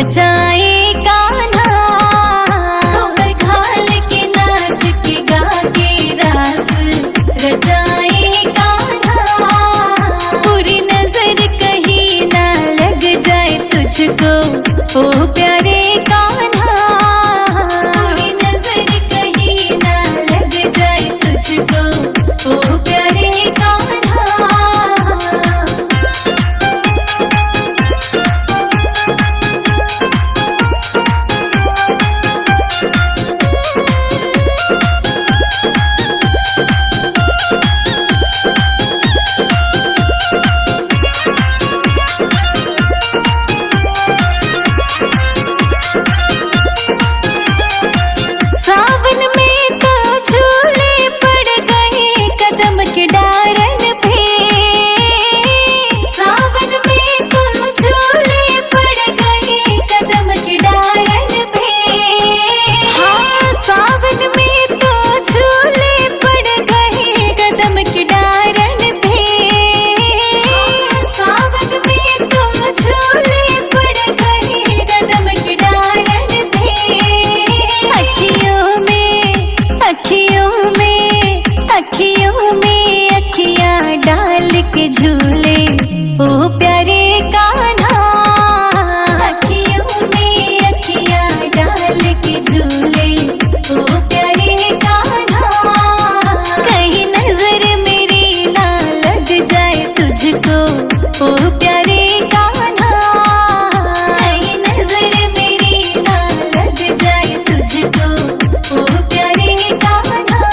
रचाए कान्हा, खबर खाल के नाच के गा के रास रचाए कान्हा। बुरी नजर कहीं ना लग जाए तुझको ओ प्यारे कान्हा, बुरी नजर कहीं ना लग जाए तुझको ओ प्यारे कान्हा। सावन में तो झूले पड़ गए कदम के डारन पे, सावन में तो झूले पड़ गए कदम के डारन पे। हाँ सावन में तो झूले पड़ गए कदम के डारन पे, सावन में तो झूले पड़ गए कदम के डारन पे। अखियों में अखियों में अखियों में अखियां डाल के झूले ओ प्यारे कान्हा, अखियों में अखियां डाल के झूले ओ प्यारे कान्हा। कहीं नजर मेरी ना लग जाए तुझको ओ प्यारे कान्हा, कहीं नजर मेरी ना लग जाए तुझको ओ प्यारे कान्हा।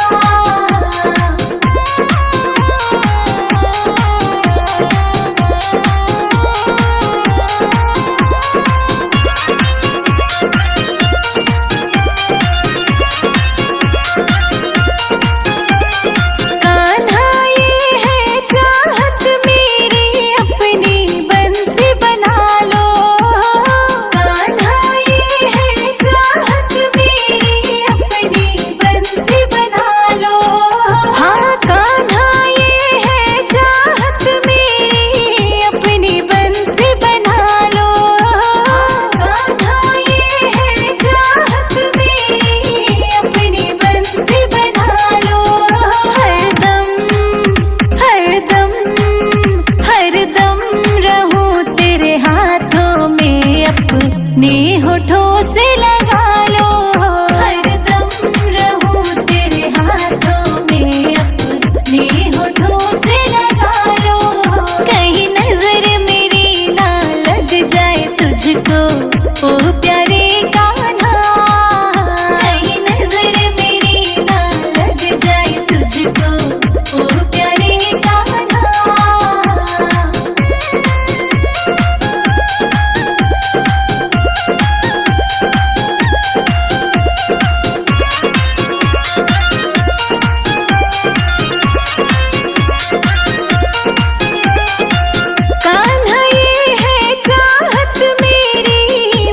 कान्हा ये है चाहत मेरी अपनी बंसी बना लो, कान्हा ये है चाहत मेरी अपनी बंसी बना लो। हाँ कान्हा ये है चाहत मेरी अपनी बंसी बना लो, कान्हा ये है चाहत मेरी अपनी बंसी बना लो। हरदम हरदम हरदम रहूं तेरे हाथों में अपने होठों से लगा लो, हरदम रहूं तेरे हाथों में अपने होठों से लगा लो। कहीं नजर मेरी ना लग जाए तुझको ओ प्यारे कान्हा, कहीं नजर मेरी ना लग जाए तुझको ओ प्यारे कान्हा। कान्हा ये है चाहत मेरी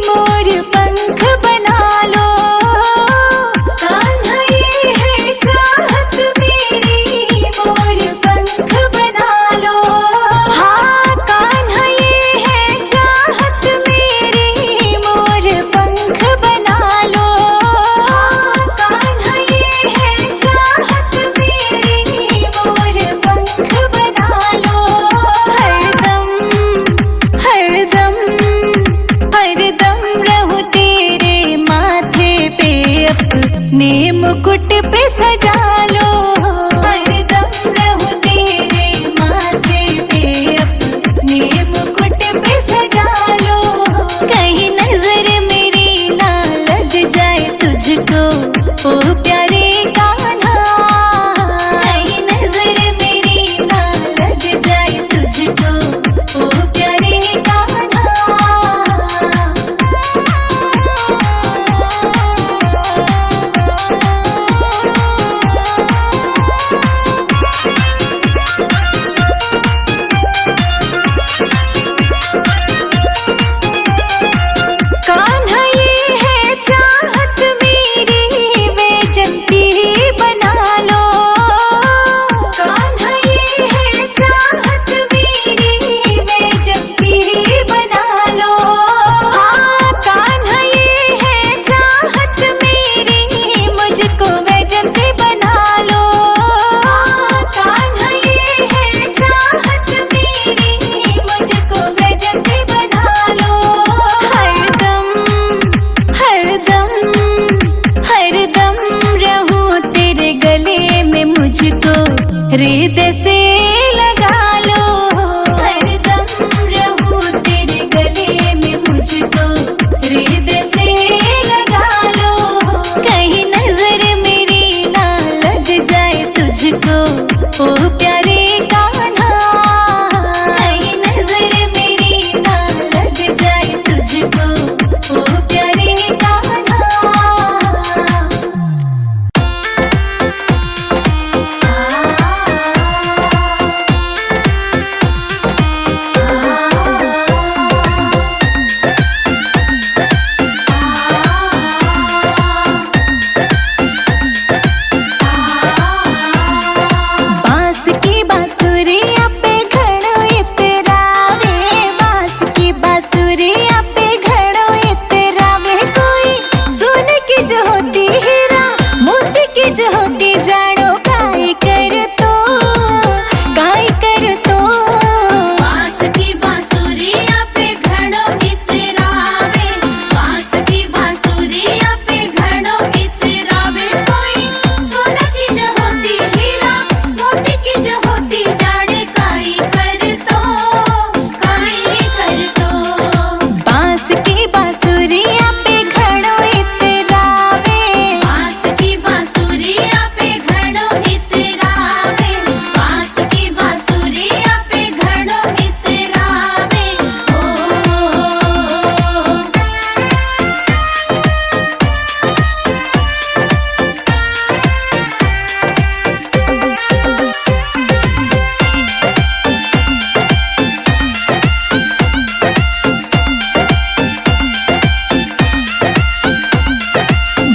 मोर पंख बना लो, कान्हा ये है चाहत मेरी मोर पंख बना लो। हाँ कान्हा ये है चाहत मेरी मोर पंख बना लो, कान्हा ये है चाहत मेरी मोर पंख बना लो। हरदम हरदम हरदम रहूं तेरे माथे पे अपने मुकुट पे सजा लो, हरदम रहूं तेरे माथे पे अपने मुकुट पे सजा लो। कहीं नजर मेरी ना लग जाए तुझको ओ प्यारे कान्हा, कहीं नजर मेरी ना लग जाए तुझको ओ प्यारे कान्हा। मुझको हृदय से लगा लो, हरदम रहूं तेरे गले में मुझको हृदय से लगा लो, कहीं नजर मेरी ना लग जाए तुझको ओ प्यारे कान्हा, कहीं नजर मेरी ना लग जाए तुझको ओ प्यारे कान्हा। बांस की बांसुरिया पे घड़ो इतरावे, बांस की बांसुरिया पे घड़ो इतरावे, कोई सोने की जो होती हीरा मोती की जो होती जानो काय कर तो, काय कर तो। बांस की बांसुरिया पे घड़ो इतरावे, बांस की बांसुरिया पे घड़ो इतरावे, कोई सोना की जो होती हीरा मोती की जो होती जाने काई कर तो, काई कर तो। बांस की बांसुरिया पे घड़ो इतरावे, बांस की बांसुरिया पे घड़ो इतरावे, बांस की बांसुरिया पे घड़ो इतरावे,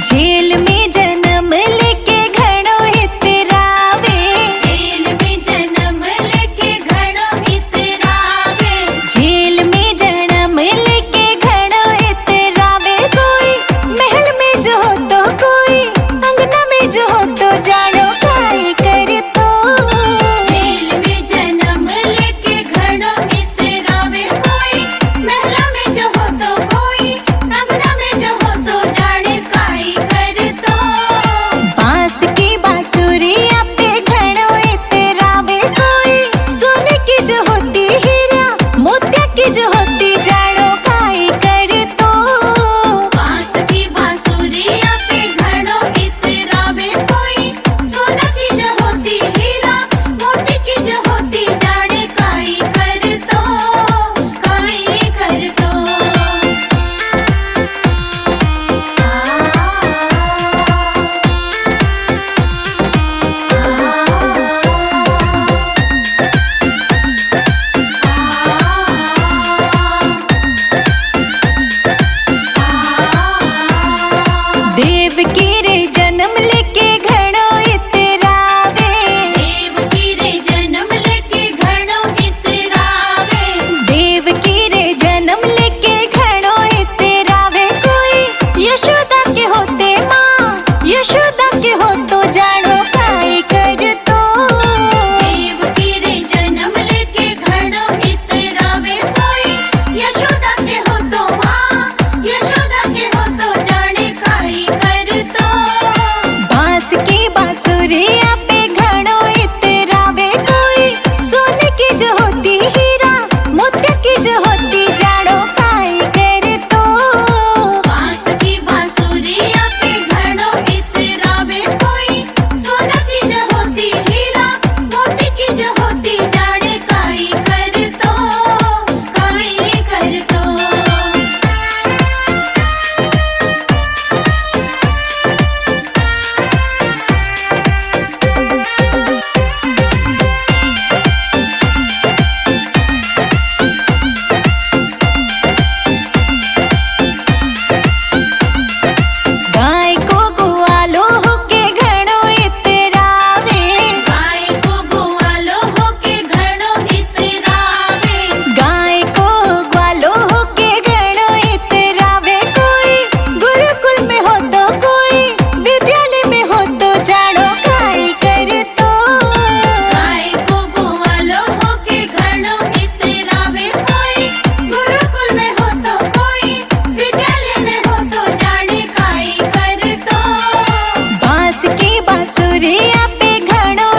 जेल में जन्म लेके घड़ो इतरावे, जेल में जन्म लेके घड़ो इतरावे, जेल में जन्म लेके घड़ो इतरावे, कोई महल में जो हो तो कोई अंगना में जो हो तो जानो काय कर तो। जेल में जन्म लेके घड़ो इतरावे, कोई महला में जो हो तो कोई अंगना में जो हो तो जाने काई कर तो। बांस की बांसुरिया पे घड़ो इतरावे, कोई सोने की जो होती हीरा मोतिया की जो होती जानो काय कर तो। बांस की बांसुरिया पे घड़ो इतरावे, कोई सोना की जो होती हीरा मोती की जो होती जाने काई कर तो, काई कर तो। देव की रे जन्म लेके घड़ो इतरावे, देव की रे जन्म लेके घड़ो इतरावे, देव की रे जन्म लेके घड़ो इतरावे, कोई यशोदा के होते माँ यशोदा के हो तो जानो काय कर तो। देव की रे जन्म लेके घड़ो इतरावे, कोई यशोदा के हो तो माँ यशोदा के हो तो जाने काई कर तो। बांस की बांसुरिया पे घड़ो इतरावे, कोई सोने की जो होती हीरा मोतिया की जो होती जानो काय कर तो। बांस की बांसुरिया पे घड़ो इतरावे, कोई सोना की जो होती हीरा मोती की जो होती जाने काई कर तो, काई कर तो। गाय को ग्वालो होके घड़ो इतरावे, गाय को ग्वालो होके घड़ो इतरावे, गाय को ग्वालो होके घड़ो इतरावे, कोई गुरुकुल में हो तो कोई विद्यालय में हो तो जानो काय कर तो। गाय को ग्वालो होके घड़ो इतरावे, कोई गुरुकुल में हो तो कोई विद्यालय में हो तो जाने काई कर तो। बांस की बांसुरिया पे घड़ो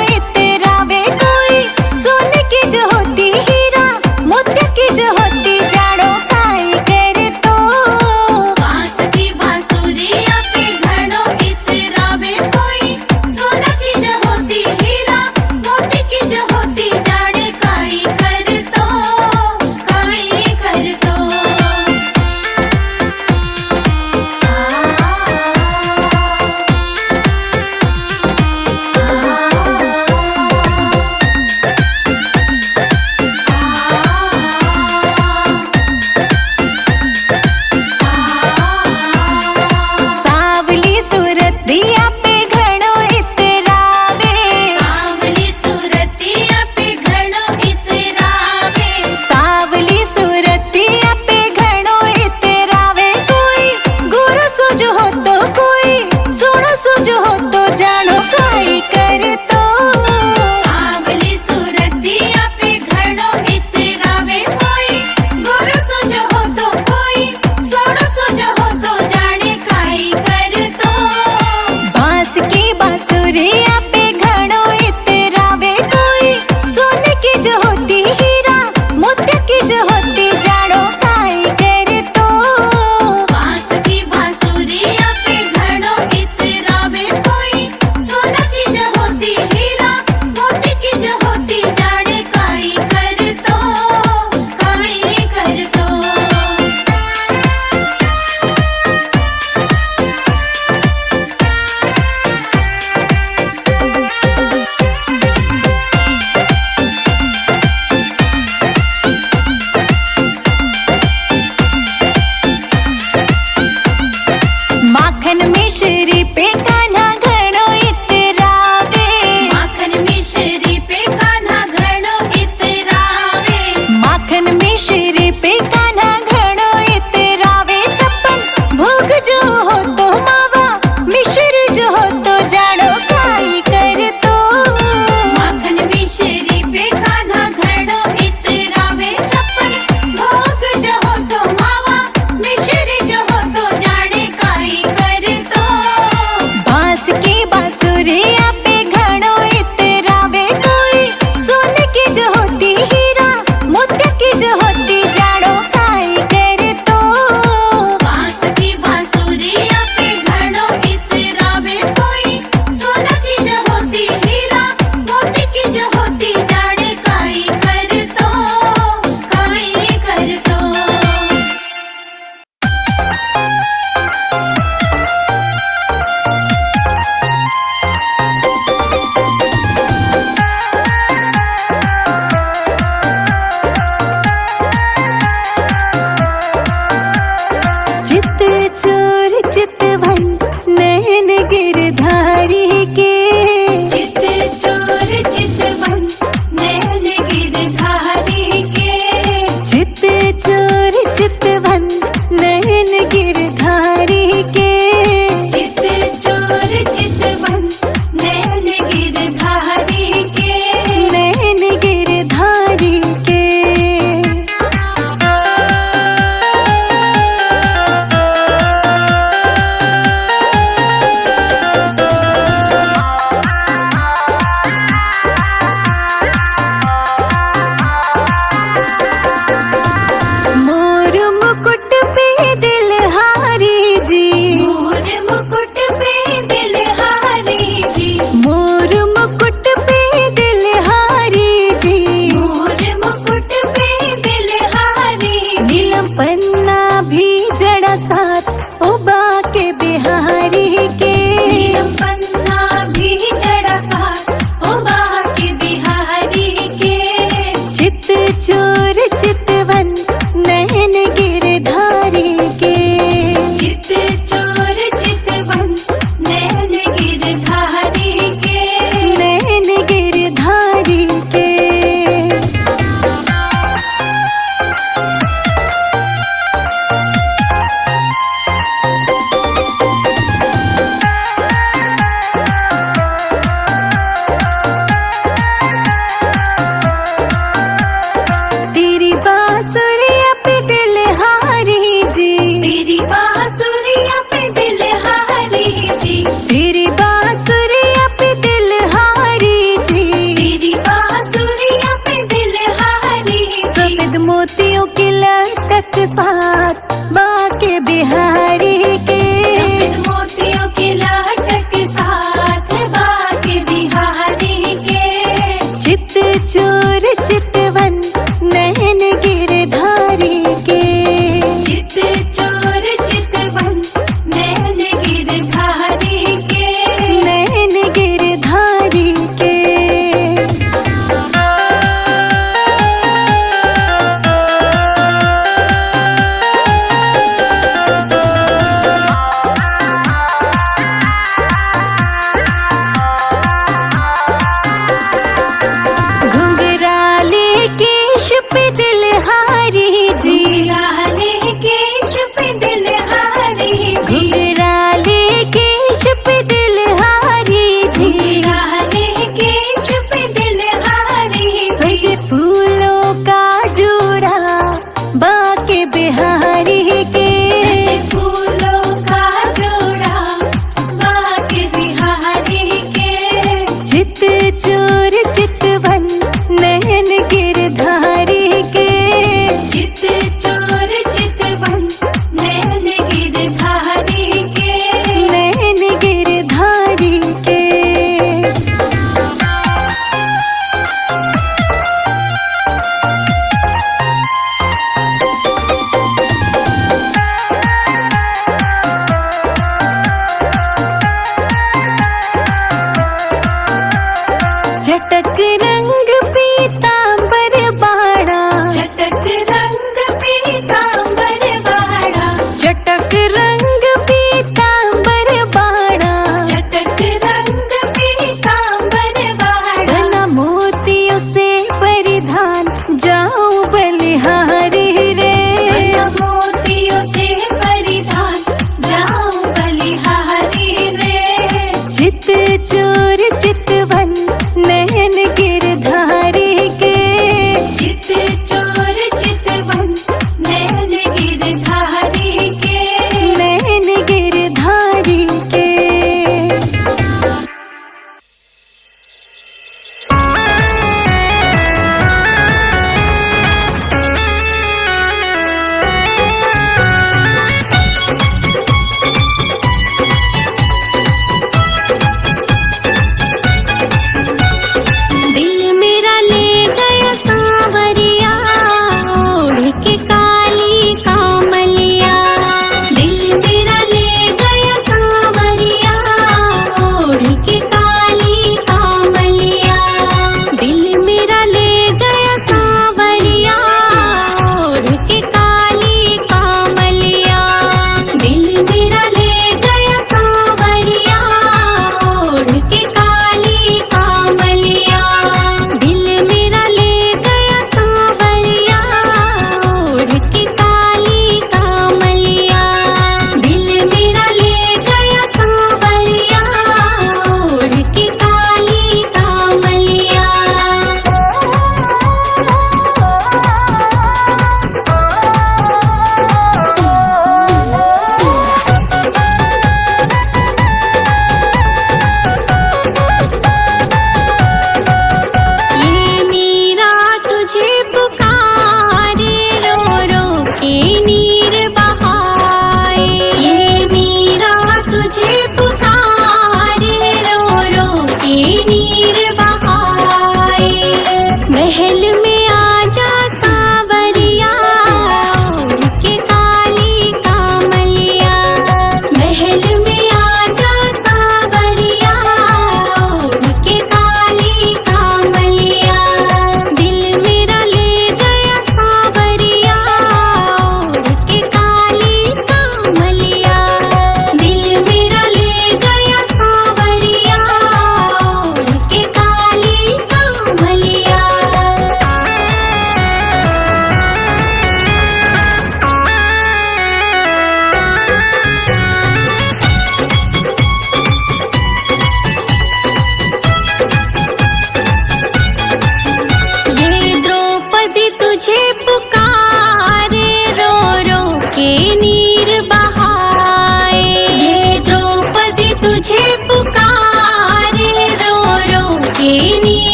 बांसुरिया पे घड़ो इतरावे कोई, सोने की जो होती हीरा, मोती की जो होती जाड़ो काई करे तो। बांस की बांसुरिया पे घड़ों इतरावे कोई, सोना की जो होती हीरा, मोती की जो होती जाड़े काई कर तो, काई कर तो। माखन मिश्री पे कान्हा घड़ो इतरावे, माखन मिश्री पे कान्हा घड़ों इतरावे, माखन मिश्री पे कान्हा घड़ो इतरावे। छप्पन भोग जो हो तो मावा, मिश्री जो हो तो जाड़ो काई कर तो। माखन मिश्री पे कान्हा घड़ों इतरावे, छप्पन भोग जो हो तो मावा, मिश्री जो हो तो जाड़े काई कर तो। बांस की बांसुरिया पे घड़ो इतरावे कोई, सोने की जो होती हीरा, मोती की जो होती जाड़ो काई कर तो। बांस की बांसुरिया पे घड़ों इतरावे कोई, सोना की जो होती हीरा, मोती की जो होती जाड़े काई कर तो, काई कर तो। चित चोर चितवन नयन गिरधारी के, चित चोर चितवन नैन गिरधारी के, चित चोर चितवन नयन गिरधारी के। चित चोर चितवन नैन गिरधारी के, नयन गिरधारी के। मोर मुकुट पे दिलहारी जी, मोर मुकुट पे दिलहारी जी, मोर मुकुट पे दिलहारी जी। मोर मुकुट पे दिलहारी जी, नीलम पन्ना भी जड़ा साथ उबा के बिहारी के। नीलम पन्ना भी जड़ा साथ ओ बाके बिहारी के। चित चोर चितवन नयन गिरधारी के। चित चोर चितवन नैन गिरधारी के, नयन गिरधारी के। तेरी बांसुरिया पे दिलहारी जी, तेरी बांसुरिया पे दिलहारी जी, तेरी बांसुरिया पे दिलहारी जी। तेरी बांसुरिया पे दिलहारी जी, सफेद मोतियों की लटक साथ बाके बिहारी के। सफेद मोतियों की लाटक साथ बाके बिहारी के। चित चोर चितवन नयन गिरधारी के। चित चोर चितवन नैन गिरधारी के, नयन गिरधारी के। घुंघराले केश पे दिलहारी जी, घुंघराले केश पे दिलहारी जी, घुंघराले केश पे दिलहारी जी। घुंघराले केश पे दिलहारी जी, सजे फूलों का जोड़ा बाके बिहारी के। सजे फूलों का जोड़ा बाके बिहारी के। चोर चितवन नयन गिरधारी के। चित चोर चितवन नैन गिरधारी के। नयन गिरधारी के। जट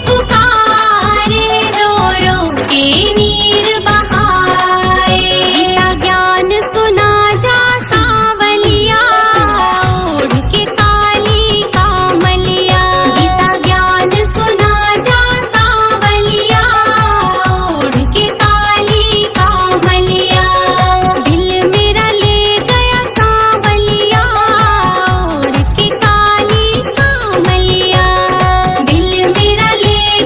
पुकारे रो रो के नीर बहाए। गीता ज्ञान सुना जा सांवलिया ओढ़ के काली कामलिया। गीता ज्ञान सुना जा सांवलिया ओढ़ के काली कामलिया। दिल मेरा ले गया सांवलिया ओढ़ के काली कामलिया। दिल मेरा ले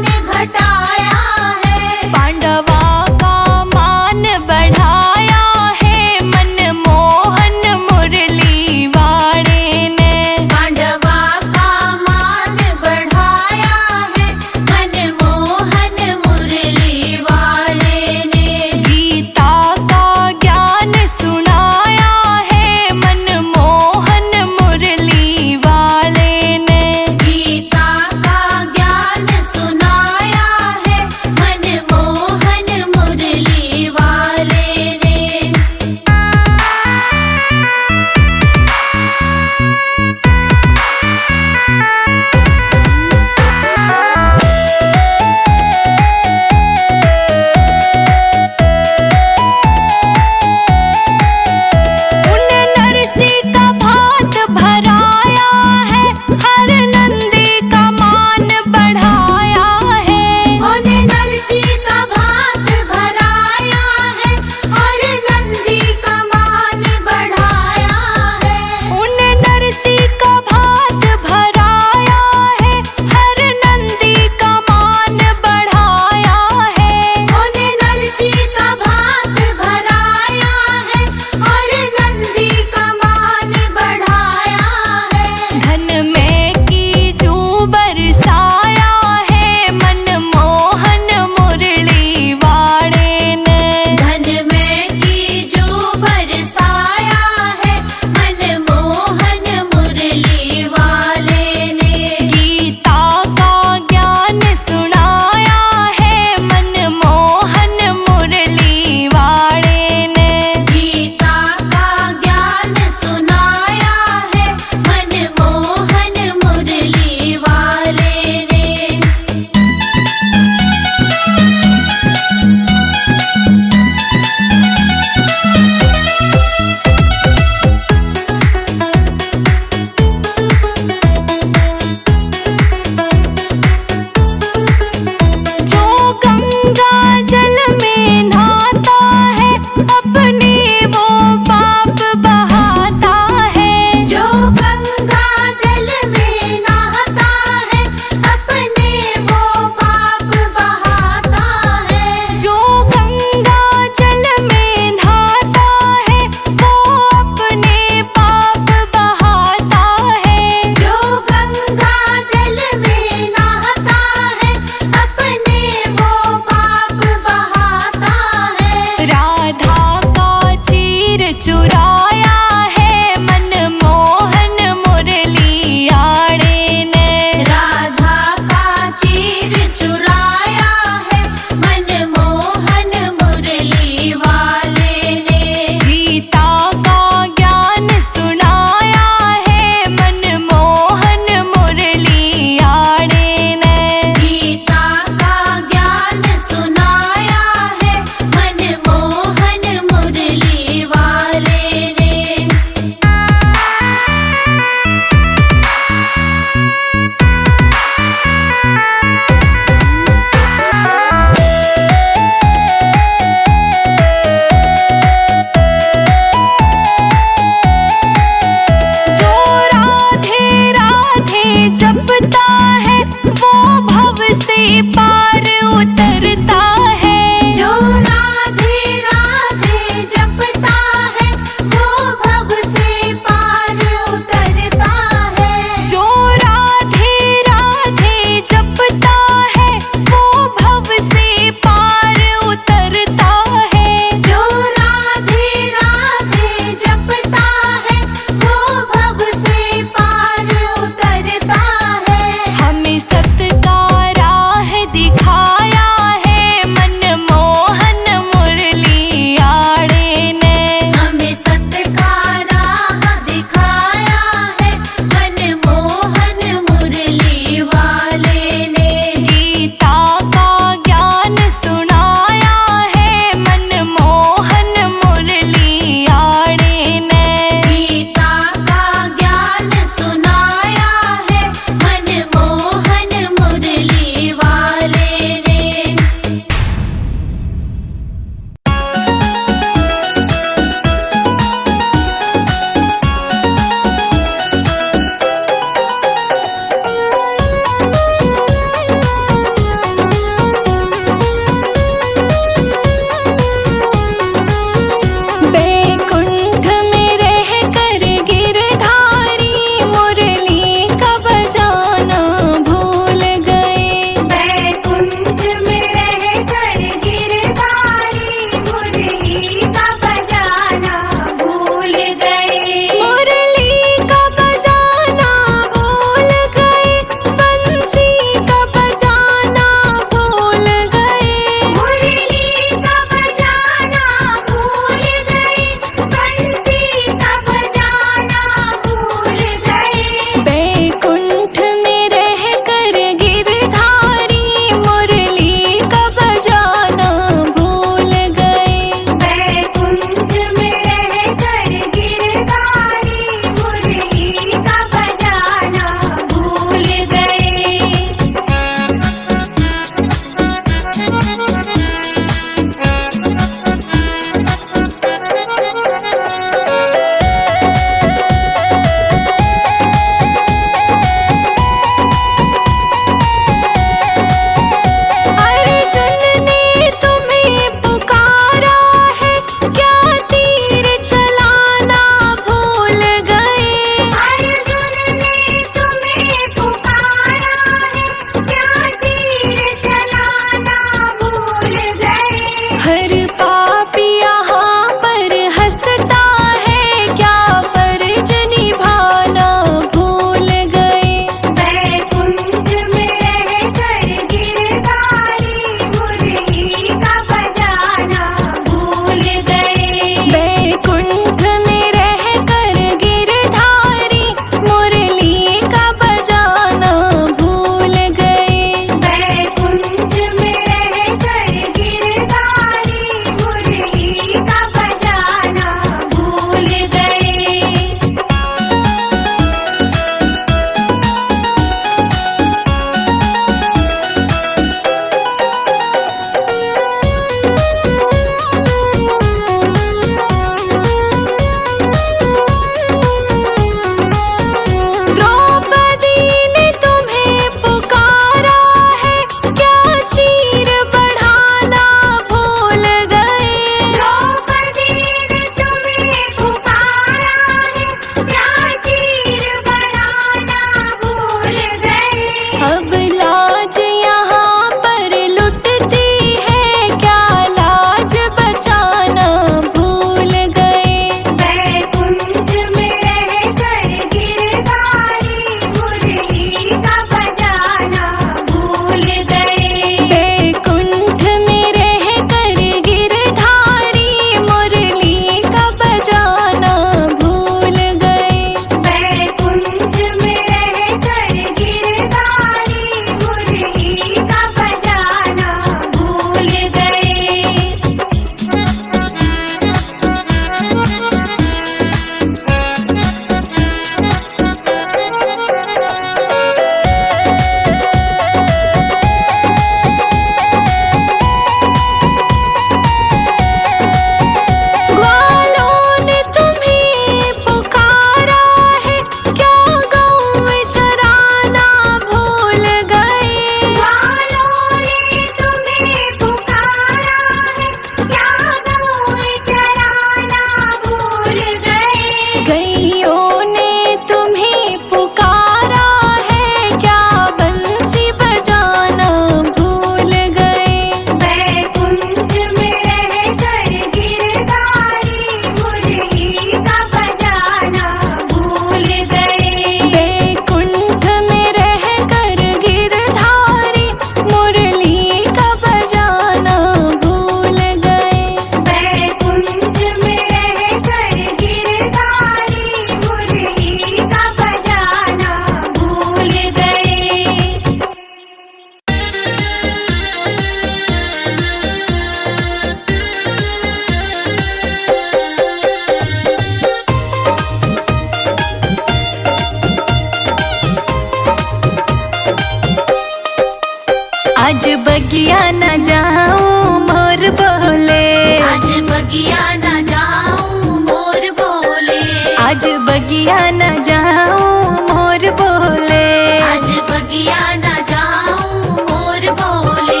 बगिया न जाऊं मोर बोले, आज बगिया न जाऊं मोर बोले,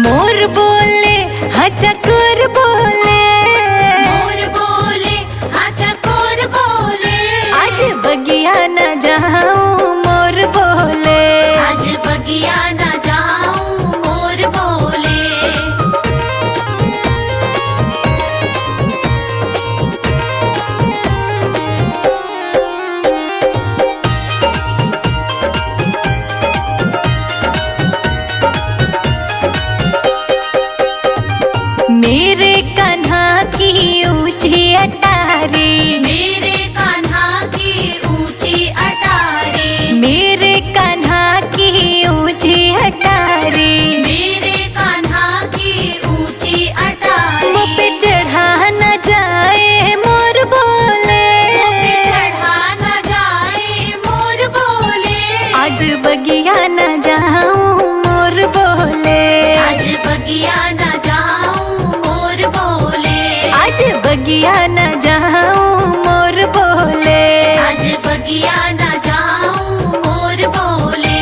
मोर बोले हाँ चकोर बोले, मोर बोले हाँ चकोर बोले, आज बगिया न जाऊं मोर बोले, आज बगिया न जाऊं मोर बोले। मेरे कान्हा की ऊंची अटारी, मेरे कान्हा की ऊंची अटारी, मेरे कान्हा की ऊंची अटारी, मेरे कान्हा की ऊंची अटारी, मुँह पे चढ़ा न जाए मोर बोले, मुँह पे चढ़ा न जाए मोर बोले, आज बगिया न जाऊं मोर बोले, आज बगिया न जाऊं मोर बोले, आज बगिया न जाऊं मोर बोले, आज बगिया न जाऊं मोर बोले।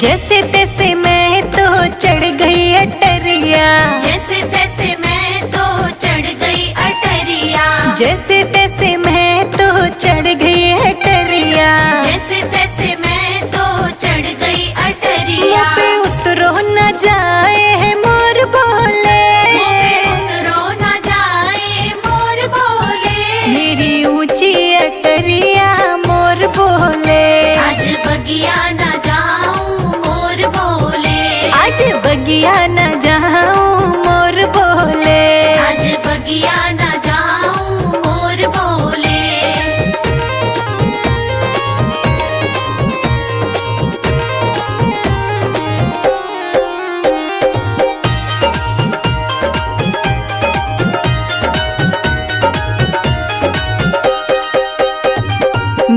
जैसे तैसे मैं तो चढ़ गई अटरिया, जैसे तैसे मैं तो चढ़ गई अटरिया, जैसे तैसे मैं तो चढ़ गई अटरिया, जैसे तैसे मैं तो चढ़ गई अटरिया, मुँह पे उतरो न जाए मोर बोले, मुँह पे उतरो न जाए मोर बोले, मेरी ऊंची अटरिया मोर बोले, आज बगिया न जाऊं मोर बोले, आज बगिया न जाऊं मोर बोले, आज बगिया न जाऊं मोर बोले।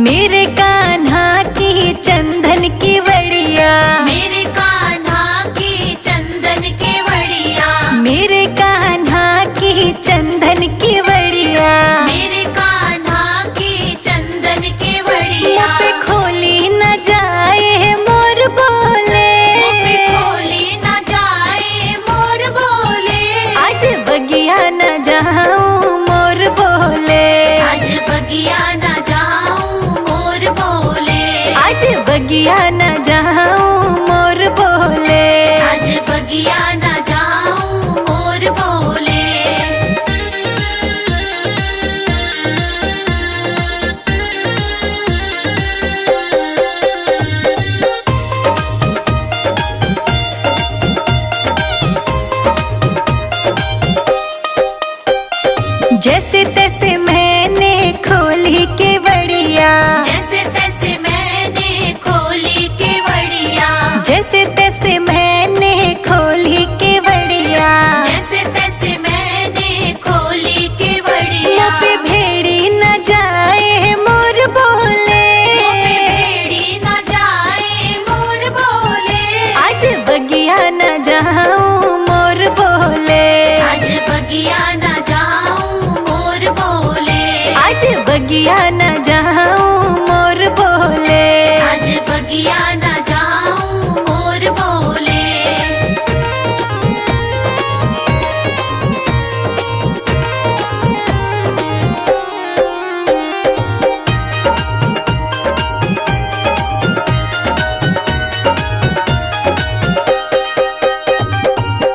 मेरे कान्हा की चंदन की बड़िया, मेरे कान्हा की चंदन के वड़िया, मेरे कान्हा की चंदन की बड़िया, मेरे कान्हा की चंदन के वड़िया, मुँह पे खोली न जाए मोर बोले, मुँह पे खोली न जाए मोर बोले, आज बगिया न जाऊं मोर बोले, आज बगिया न जाऊं मोर बोले, आज बगिया न जाऊं मोर बोले, आज बगिया न जाऊं मोर बोले। जैसे तैसे मैंने खोली के बड़िया, जैसे तैसे मैंने खोली के वड़िया, जैसे तैसे मैंने खोली के बड़िया, जैसे तैसे मैंने खोली के वड़िया, मुँह पे भेड़ी न जाए मोर बोले, मुँह पे भेड़ी न जाए मोर बोले, आज बगिया न जाऊं मोर बोले, आज बगिया न जाऊं मोर बोले, आज बगिया न जाऊं मोर बोले, आज बगिया न जाऊं मोर बोले।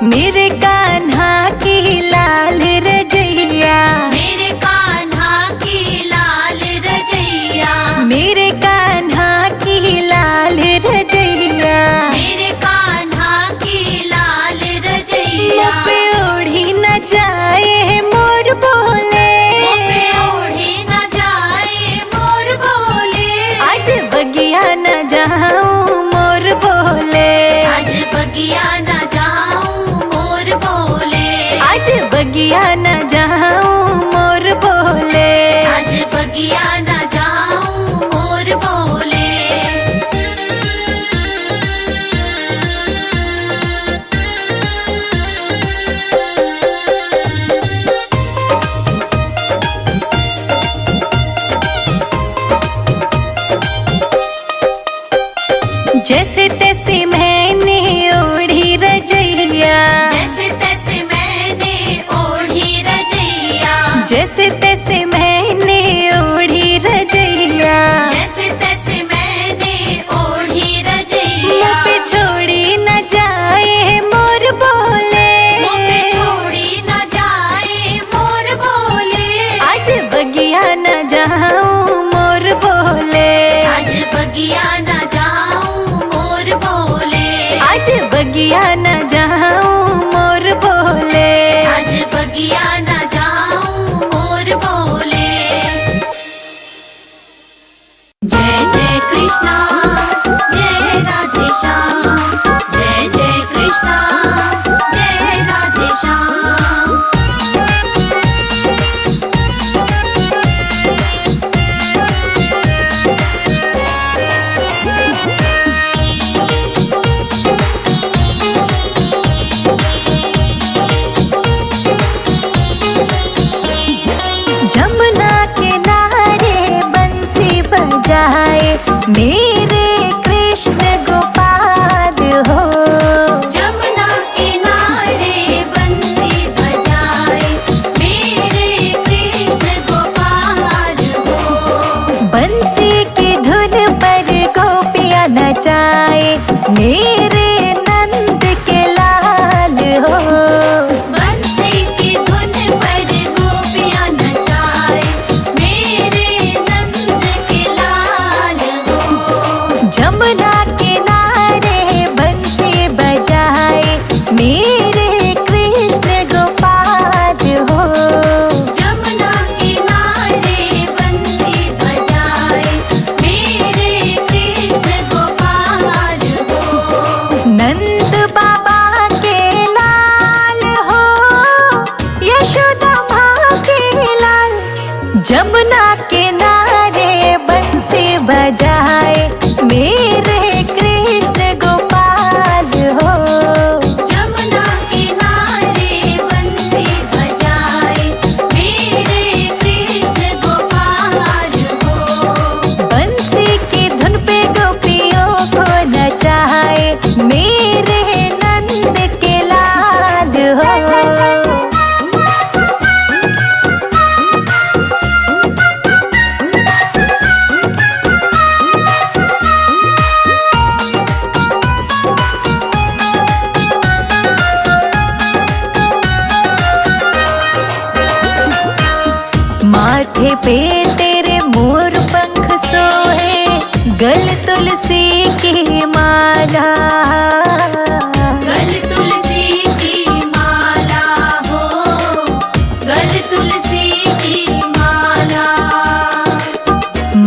मेरे कान्हा की लाल रजैया, मेरे कान्हा की लाल रजैया, मेरे कान्हा की लाल रजैया, मेरे कान्हा की लाल रजैया, मुँह पे ओढ़ी न जाए मोर बोले, मुँह पे ओढ़ी न जाए मोर बोले, आज बगिया न जाऊं मोर बोले, आज बगिया न जाऊं मोर बोले, आज बगिया न जाऊं मोर बोले, आज बगिया बगिया न जाऊं मोर बोले। जैसे तैसे मैंने ओढ़ी रजैया, जैसे तैसे मैंने ओढ़ी रजैया, जैसे तैसे मैंने ओढ़ी रजैया, जैसे तैसे मैंने ओढ़ी मुँह रजैया। पे छोड़ी न जाए मोर बोले, मुँह पे छोड़ी न जाए मोर बोले। आज बगिया न जाऊं मोर बोले, आज बगिया न जाऊं मोर बोले। आज बगिया न जाऊं मोर बोले। आज बगिया न जाऊं मोर बोले। जय जय कृष्णा जय राधे श्याम, जय जय कृष्णा जय राधे श्याम। जमुना किनारे बंसी बजाए मेरे कृष्ण गोपाल हो, जमुना किनारे बंसी बजाए मेरे कृष्ण गोपाल हो। बंसी की धुन पर गोपियां नचाए मेरे नंद के लाल हो। बंसी की धुन पर गोपियां नचाए मेरे नंद के लाल हो। जमुना किनारे बंसी बजाए मेरे कृष्ण गोपाल हो, जमुना किनारे बंसी बजाए मेरे कृष्ण गोपाल हो। नंद बाबा के लाल हो, यशोदा माँ के लाल। जमुना किनारे बंसी बजाए मेरे कृष्ण गोपाल हो, जमुना किनारे बंसी बजाए मेरे कृष्ण गोपाल हो। बंसी की धुन पे गोपियों को नचाए मेरे नंद के लाल हो। माथे पे तेरे मोर पंख सोहे, गल तुलसी की माला। गल तुलसी की माला हो, गल तुलसी की माला।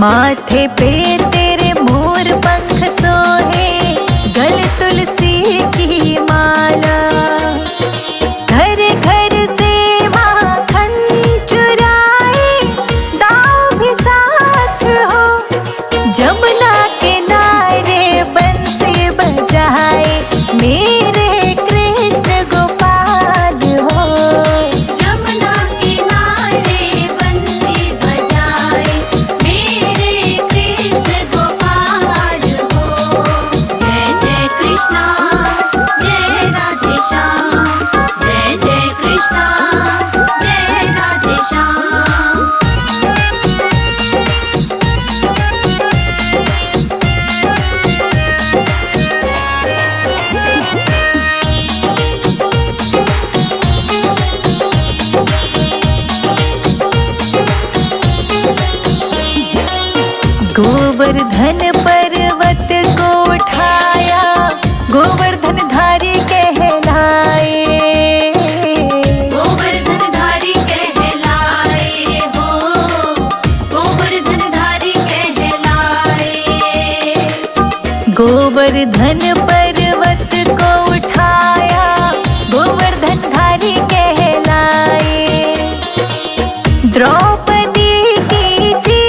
माथे पे तेरे मोर पंख सोहे, गल तुलसी की माला। घर घर से माखन चुराए दाव भी साथ हो, जमुना किनारे बंसी बजाए मेरे कृष्ण गोपाल हो। जमुना किनारे बंसी बजाए मेरे कृष्ण गोपाल हो। जय जय कृष्णा जय राधे श्याम, जय जय कृष्णा जय राधे श्याम। गोवर्धन पर्वत को उठाया, गोवर्धन धारी कहलाए। गोवर्धन धारी कहलाए हो, गोवर्धन धारी कहलाए। गोवर्धन पर्वत को उठाया, गोवर्धन धारी कहलाए। द्रौपदी की जी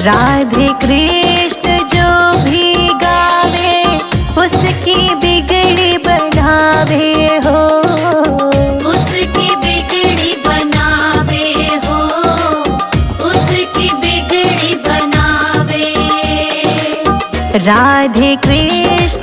राधे कृष्ण जो भी गावे उसकी बिगड़ी बनावे हो, उसकी बिगड़ी बनावे हो, उसकी बिगड़ी बनावे। राधे कृष्ण